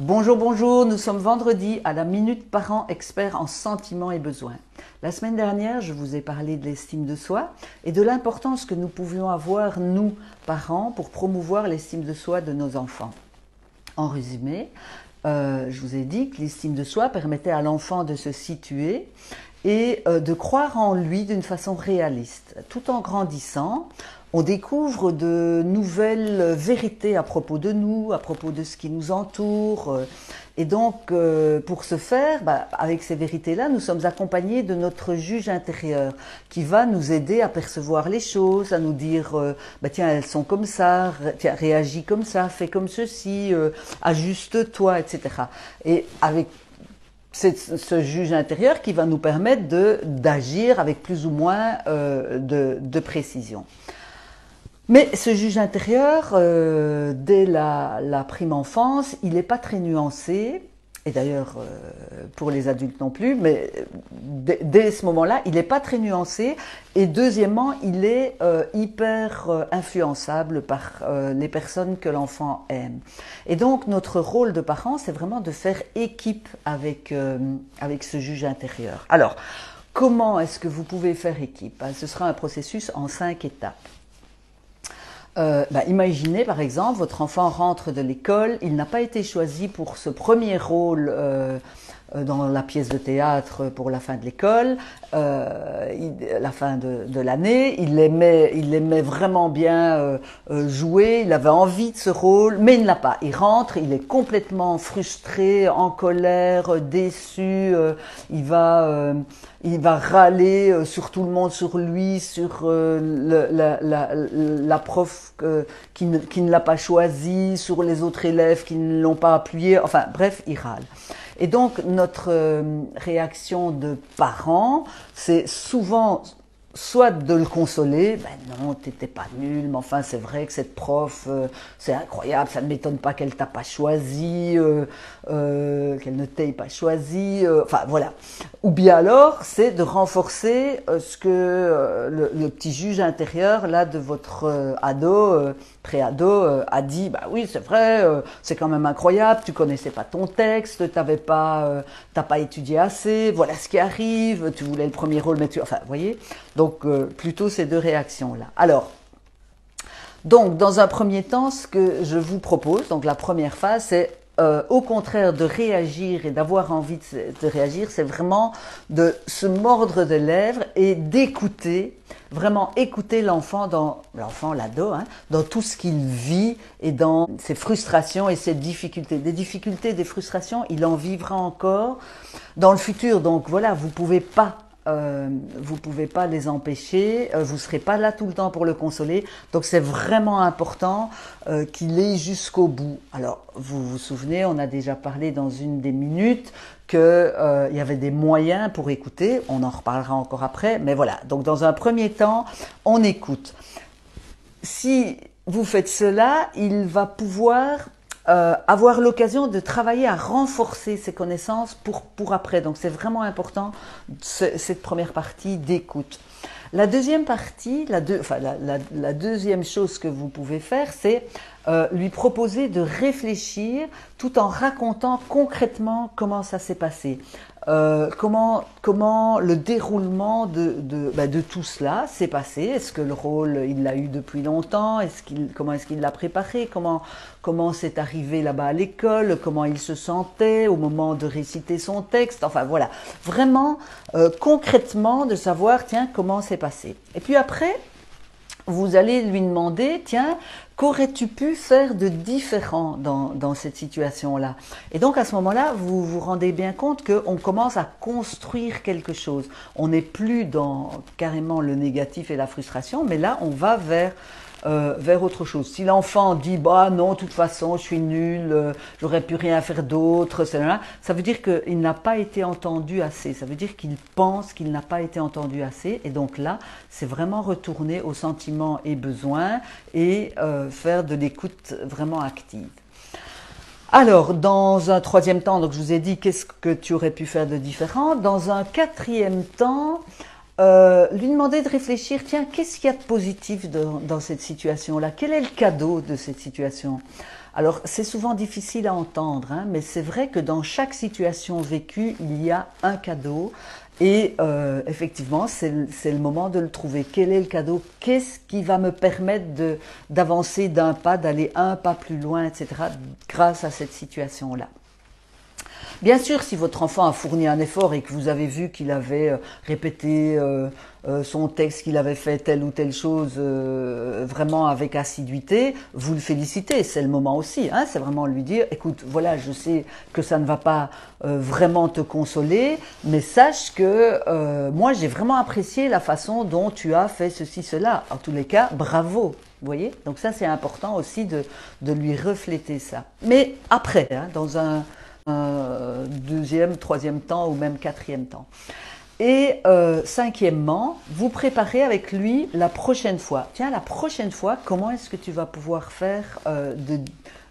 Bonjour, bonjour, nous sommes vendredi à la Minute Parent Expert en sentiments et besoins. La semaine dernière, je vous ai parlé de l'estime de soi et de l'importance que nous pouvions avoir, nous, parents, pour promouvoir l'estime de soi de nos enfants. En résumé, je vous ai dit que l'estime de soi permettait à l'enfant de se situer et de croire en lui d'une façon réaliste. Tout en grandissant, on découvre de nouvelles vérités à propos de nous, à propos de ce qui nous entoure. Et donc, pour ce faire, avec ces vérités-là, nous sommes accompagnés de notre juge intérieur qui va nous aider à percevoir les choses, à nous dire, tiens, elles sont comme ça, tiens, réagis comme ça, fais comme ceci, ajuste-toi, etc. Et avec c'est ce juge intérieur qui va nous permettre d'agir avec plus ou moins de précision. Mais ce juge intérieur, dès la prime enfance, il n'est pas très nuancé, et d'ailleurs pour les adultes non plus, mais dès ce moment-là, il n'est pas très nuancé, et deuxièmement, il est hyper influençable par les personnes que l'enfant aime. Et donc notre rôle de parent, c'est vraiment de faire équipe avec ce juge intérieur. Alors, comment est-ce que vous pouvez faire équipe? Ce sera un processus en 5 étapes. Imaginez par exemple, votre enfant rentre de l'école, il n'a pas été choisi pour ce premier rôle dans la pièce de théâtre pour la fin de l'école, la fin de l'année, il aimait vraiment bien jouer, il avait envie de ce rôle, mais il ne l'a pas. Il rentre, il est complètement frustré, en colère, déçu, il va râler sur tout le monde, sur lui, sur la prof qui ne l'a pas choisi, sur les autres élèves qui ne l'ont pas appuyé, enfin bref, il râle. Et donc notre réaction de parents, c'est souvent soit de le consoler, non, t'étais pas nul, mais enfin c'est vrai que cette prof, c'est incroyable, ça ne m'étonne pas qu'elle t'a pas choisi, qu'elle ne t'ait pas choisi, enfin voilà. Ou bien alors, c'est de renforcer ce que le petit juge intérieur là de votre ado, pré-ado, a dit. Oui, c'est vrai, c'est quand même incroyable, tu connaissais pas ton texte, t'as pas étudié assez, voilà ce qui arrive, tu voulais le premier rôle, mais enfin, vous voyez. Donc, plutôt ces deux réactions-là. Alors, donc, dans un premier temps, ce que je vous propose, donc la première phase, c'est au contraire de réagir et d'avoir envie de réagir, c'est vraiment de se mordre des lèvres et d'écouter, vraiment écouter l'ado, dans tout ce qu'il vit et dans ses frustrations et ses difficultés. Des difficultés, des frustrations, il en vivra encore dans le futur. Donc voilà, vous pouvez pas les empêcher, vous serez pas là tout le temps pour le consoler, donc c'est vraiment important qu'il aille jusqu'au bout. Alors, vous vous souvenez, on a déjà parlé dans une des minutes qu'il y avait des moyens pour écouter, on en reparlera encore après, mais voilà, donc dans un premier temps, on écoute. Si vous faites cela, il va pouvoir avoir l'occasion de travailler à renforcer ses connaissances pour après. Donc c'est vraiment important cette première partie d'écoute. La deuxième partie, la deuxième chose que vous pouvez faire, c'est lui proposer de réfléchir tout en racontant concrètement comment ça s'est passé. Comment le déroulement de tout cela s'est passé. Est-ce que le rôle, il l'a eu depuis longtemps? Comment est-ce qu'il l'a préparé? Comment c'est arrivé là-bas à l'école? Comment il se sentait au moment de réciter son texte? Enfin voilà, vraiment concrètement de savoir, tiens, comment c'est passé. Et puis après, vous allez lui demander, tiens, qu'aurais-tu pu faire de différent dans cette situation-là? Et donc à ce moment-là, vous vous rendez bien compte qu'on commence à construire quelque chose. On n'est plus dans carrément le négatif et la frustration, mais là, on va vers autre chose. Si l'enfant dit non, de toute façon je suis nul, j'aurais pu rien faire d'autre, ça veut dire qu'il n'a pas été entendu assez, ça veut dire qu'il pense qu'il n'a pas été entendu assez, et donc là c'est vraiment retourner aux sentiments et besoins et faire de l'écoute vraiment active. Alors, dans un troisième temps, donc je vous ai dit qu'est-ce que tu aurais pu faire de différent. Dans un quatrième temps, lui demander de réfléchir, tiens, qu'est-ce qu'il y a de positif dans cette situation-là? Quel est le cadeau de cette situation? Alors, c'est souvent difficile à entendre, hein, mais c'est vrai que dans chaque situation vécue, il y a un cadeau. Et effectivement, c'est le moment de le trouver. Quel est le cadeau? Qu'est-ce qui va me permettre d'avancer d'un pas, d'aller un pas plus loin, etc., grâce à cette situation-là? Bien sûr, si votre enfant a fourni un effort et que vous avez vu qu'il avait répété son texte, qu'il avait fait telle ou telle chose vraiment avec assiduité, vous le félicitez. C'est le moment aussi. Hein, c'est vraiment lui dire, écoute, voilà, je sais que ça ne va pas vraiment te consoler, mais sache que moi, j'ai vraiment apprécié la façon dont tu as fait ceci, cela. En tous les cas, bravo. Vous voyez? Donc ça, c'est important aussi de lui refléter ça. Mais après, hein, dans un deuxième, troisième temps ou même quatrième temps. Et cinquièmement, vous préparez avec lui la prochaine fois. Tiens, la prochaine fois, comment est-ce que tu vas pouvoir faire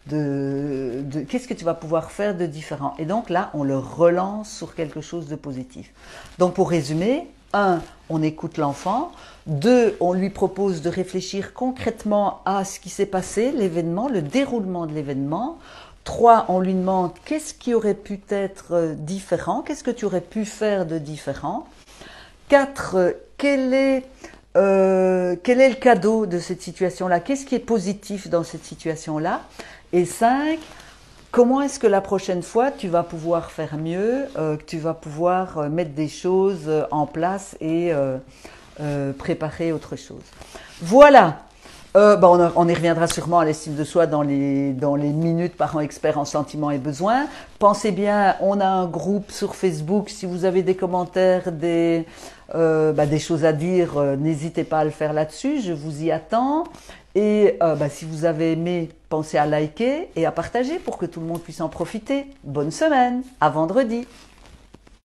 qu'est-ce que tu vas pouvoir faire de différent? Et donc là, on le relance sur quelque chose de positif. Donc pour résumer, 1, on écoute l'enfant. 2, on lui propose de réfléchir concrètement à ce qui s'est passé, l'événement, le déroulement de l'événement. 3, on lui demande qu'est-ce qui aurait pu être différent, qu'est-ce que tu aurais pu faire de différent. 4, quel est le cadeau de cette situation-là, qu'est-ce qui est positif dans cette situation-là. Et 5, comment est-ce que la prochaine fois tu vas pouvoir faire mieux, que tu vas pouvoir mettre des choses en place et préparer autre chose. Voilà. On y reviendra sûrement à l'estime de soi dans les minutes parents experts en sentiments et besoins. Pensez bien, on a un groupe sur Facebook. Si vous avez des commentaires, des choses à dire, n'hésitez pas à le faire là-dessus. Je vous y attends. Et si vous avez aimé, pensez à liker et à partager pour que tout le monde puisse en profiter. Bonne semaine, à vendredi.